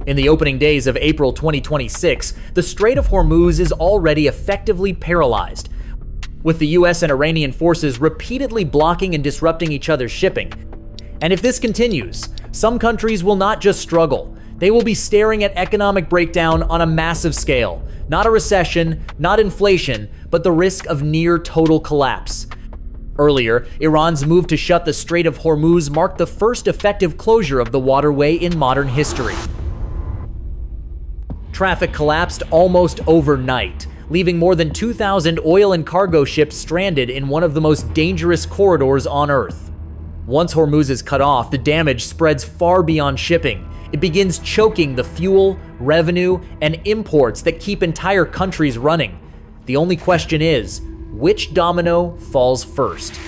In the opening days of April 2026, the Strait of Hormuz is already effectively paralyzed, with the US and Iranian forces repeatedly blocking and disrupting each other's shipping. And if this continues, some countries will not just struggle, they will be staring at economic breakdown on a massive scale. Not a recession, not inflation, but the risk of near total collapse. Earlier, Iran's move to shut the Strait of Hormuz marked the first effective closure of the waterway in modern history. Traffic collapsed almost overnight, leaving more than 2,000 oil and cargo ships stranded in one of the most dangerous corridors on Earth. Once Hormuz is cut off, the damage spreads far beyond shipping. It begins choking the fuel, revenue, and imports that keep entire countries running. The only question is, which domino falls first?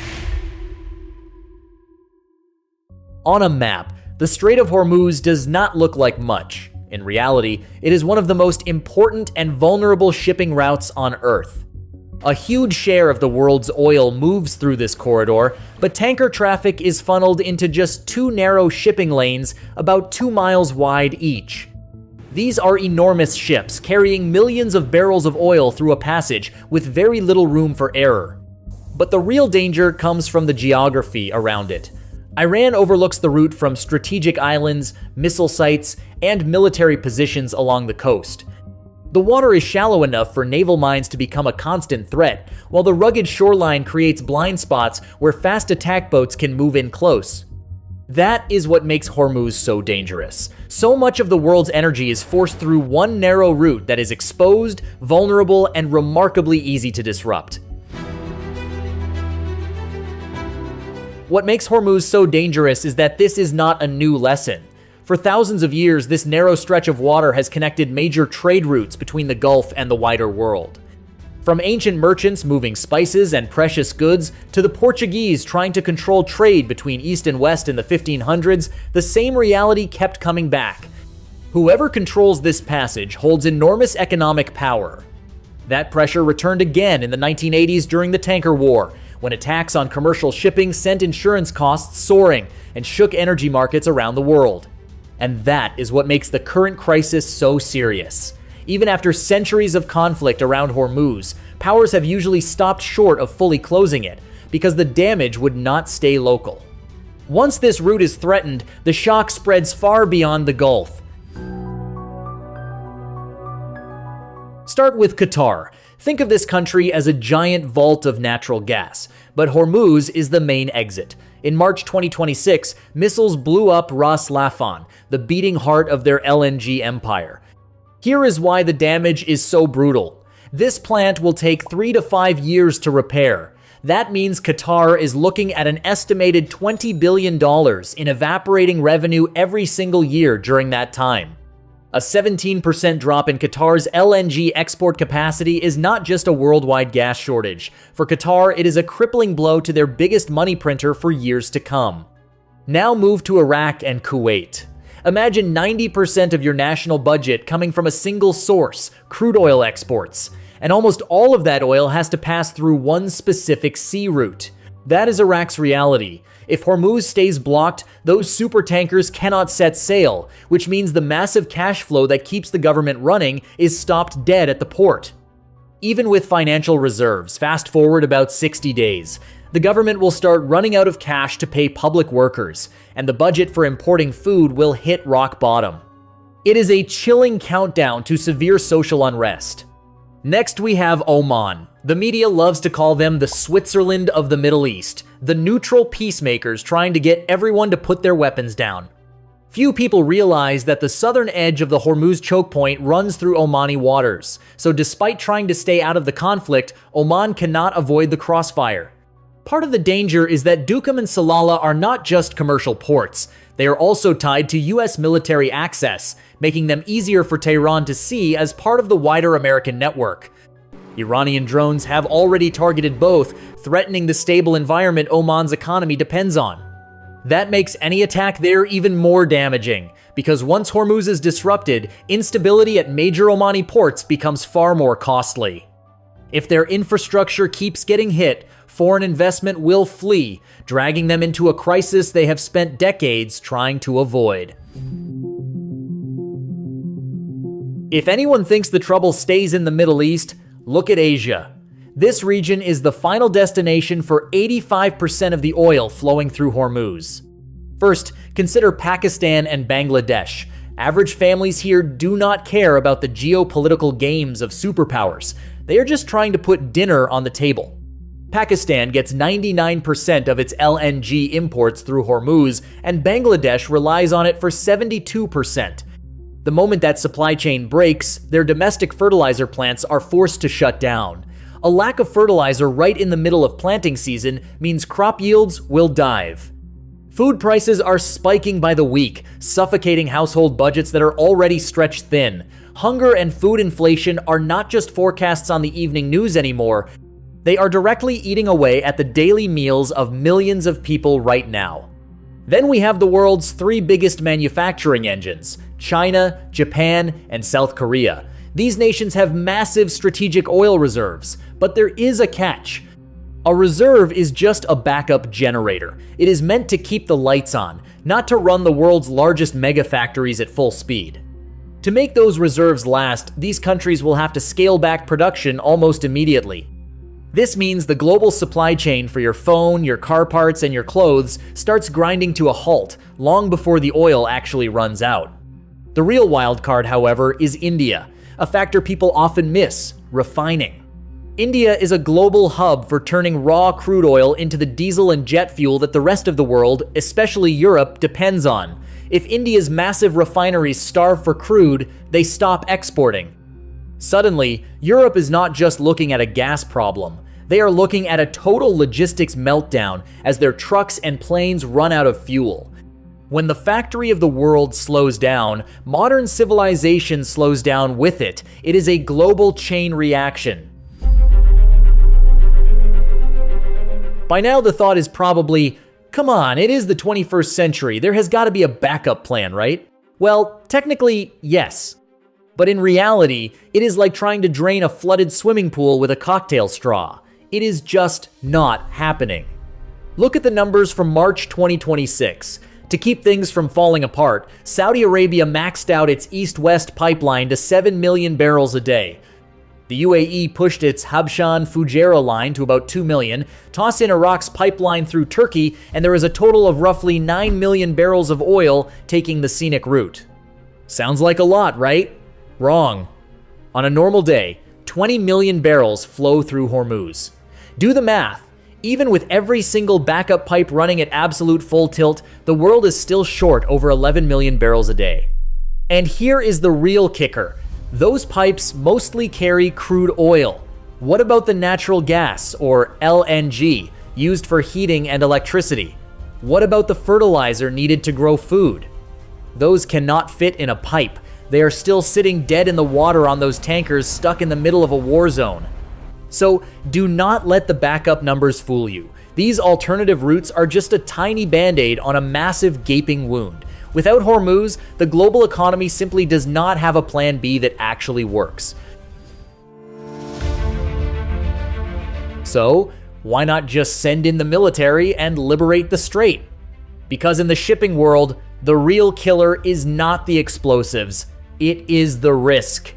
On a map, the Strait of Hormuz does not look like much. In reality, it is one of the most important and vulnerable shipping routes on Earth. A huge share of the world's oil moves through this corridor, but tanker traffic is funneled into just two narrow shipping lanes about 2 miles wide each. These are enormous ships carrying millions of barrels of oil through a passage with very little room for error. But the real danger comes from the geography around it. Iran overlooks the route from strategic islands, missile sites, and military positions along the coast. The water is shallow enough for naval mines to become a constant threat, while the rugged shoreline creates blind spots where fast attack boats can move in close. That is what makes Hormuz so dangerous. So much of the world's energy is forced through one narrow route that is exposed, vulnerable, and remarkably easy to disrupt. What makes Hormuz so dangerous is that this is not a new lesson. For thousands of years, this narrow stretch of water has connected major trade routes between the Gulf and the wider world. From ancient merchants moving spices and precious goods to the Portuguese trying to control trade between East and West in the 1500s, the same reality kept coming back. Whoever controls this passage holds enormous economic power. That pressure returned again in the 1980s during the tanker war, when attacks on commercial shipping sent insurance costs soaring and shook energy markets around the world. And that is what makes the current crisis so serious. Even after centuries of conflict around Hormuz, powers have usually stopped short of fully closing it because the damage would not stay local. Once this route is threatened, the shock spreads far beyond the Gulf. Start with Qatar. Think of this country as a giant vault of natural gas, but Hormuz is the main exit. In March 2026, missiles blew up Ras Laffan, the beating heart of their LNG empire. Here is why the damage is so brutal. This plant will take 3 to 5 years to repair. That means Qatar is looking at an estimated $20 billion in evaporating revenue every single year during that time. A 17% drop in Qatar's LNG export capacity is not just a worldwide gas shortage. For Qatar, it is a crippling blow to their biggest money printer for years to come. Now move to Iraq and Kuwait. Imagine 90% of your national budget coming from a single source, crude oil exports. And almost all of that oil has to pass through one specific sea route. That is Iraq's reality. If Hormuz stays blocked, those supertankers cannot set sail, which means the massive cash flow that keeps the government running is stopped dead at the port. Even with financial reserves, fast forward about 60 days, the government will start running out of cash to pay public workers, and the budget for importing food will hit rock bottom. It is a chilling countdown to severe social unrest. Next, we have Oman. The media loves to call them the Switzerland of the Middle East, the neutral peacemakers trying to get everyone to put their weapons down. Few people realize that the southern edge of the Hormuz choke point runs through Omani waters, so despite trying to stay out of the conflict, Oman cannot avoid the crossfire. Part of the danger is that Duqm and Salalah are not just commercial ports, they are also tied to US military access, making them easier for Tehran to see as part of the wider American network. Iranian drones have already targeted both, threatening the stable environment Oman's economy depends on. That makes any attack there even more damaging, because once Hormuz is disrupted, instability at major Omani ports becomes far more costly. If their infrastructure keeps getting hit, foreign investment will flee, dragging them into a crisis they have spent decades trying to avoid. If anyone thinks the trouble stays in the Middle East, look at Asia. This region is the final destination for 85% of the oil flowing through Hormuz. First, consider Pakistan and Bangladesh. Average families here do not care about the geopolitical games of superpowers. They are just trying to put dinner on the table. Pakistan gets 99% of its LNG imports through Hormuz, and Bangladesh relies on it for 72%. The moment that supply chain breaks, their domestic fertilizer plants are forced to shut down. A lack of fertilizer right in the middle of planting season means crop yields will dive. Food prices are spiking by the week, suffocating household budgets that are already stretched thin. Hunger and food inflation are not just forecasts on the evening news anymore. They are directly eating away at the daily meals of millions of people right now. Then we have the world's three biggest manufacturing engines: China, Japan, and South Korea. These nations have massive strategic oil reserves, but there is a catch. A reserve is just a backup generator. It is meant to keep the lights on, not to run the world's largest mega factories at full speed. To make those reserves last, these countries will have to scale back production almost immediately. This means the global supply chain for your phone, your car parts, and your clothes starts grinding to a halt long before the oil actually runs out. The real wild card, however, is India, a factor people often miss: refining. India is a global hub for turning raw crude oil into the diesel and jet fuel that the rest of the world, especially Europe, depends on. If India's massive refineries starve for crude, they stop exporting. Suddenly, Europe is not just looking at a gas problem. They are looking at a total logistics meltdown as their trucks and planes run out of fuel. When the factory of the world slows down, modern civilization slows down with it. It is a global chain reaction. By now, the thought is probably, come on, it is the 21st century. There has got to be a backup plan, right? Well, technically, yes. But in reality, it is like trying to drain a flooded swimming pool with a cocktail straw. It is just not happening. Look at the numbers from March 2026. To keep things from falling apart, Saudi Arabia maxed out its east-west pipeline to 7 million barrels a day. The UAE pushed its Habshan-Fujairah line to about 2 million, toss in Iraq's pipeline through Turkey, and there is a total of roughly 9 million barrels of oil taking the scenic route. Sounds like a lot, right? Wrong. On a normal day, 20 million barrels flow through Hormuz. Do the math. Even with every single backup pipe running at absolute full tilt, the world is still short over 11 million barrels a day. And here is the real kicker. Those pipes mostly carry crude oil. What about the natural gas, or LNG, used for heating and electricity? What about the fertilizer needed to grow food? Those cannot fit in a pipe. They are still sitting dead in the water on those tankers stuck in the middle of a war zone. So do not let the backup numbers fool you. These alternative routes are just a tiny band-aid on a massive gaping wound. Without Hormuz, the global economy simply does not have a plan B that actually works. So, why not just send in the military and liberate the strait? Because in the shipping world, the real killer is not the explosives, it is the risk.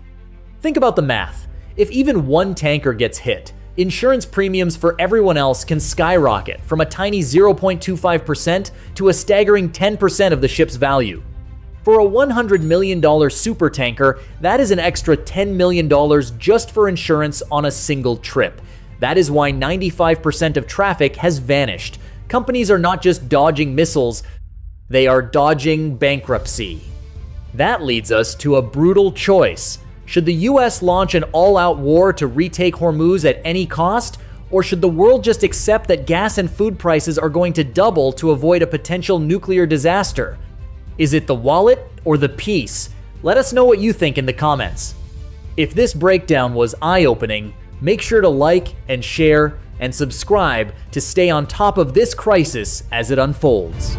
Think about the math. If even one tanker gets hit, insurance premiums for everyone else can skyrocket from a tiny 0.25% to a staggering 10% of the ship's value. For a $100 million supertanker, that is an extra $10 million just for insurance on a single trip. That is why 95% of traffic has vanished. Companies are not just dodging missiles, they are dodging bankruptcy. That leads us to a brutal choice. Should the US launch an all-out war to retake Hormuz at any cost? Or should the world just accept that gas and food prices are going to double to avoid a potential nuclear disaster? Is it the wallet or the peace? Let us know what you think in the comments. If this breakdown was eye-opening, make sure to like and share and subscribe to stay on top of this crisis as it unfolds.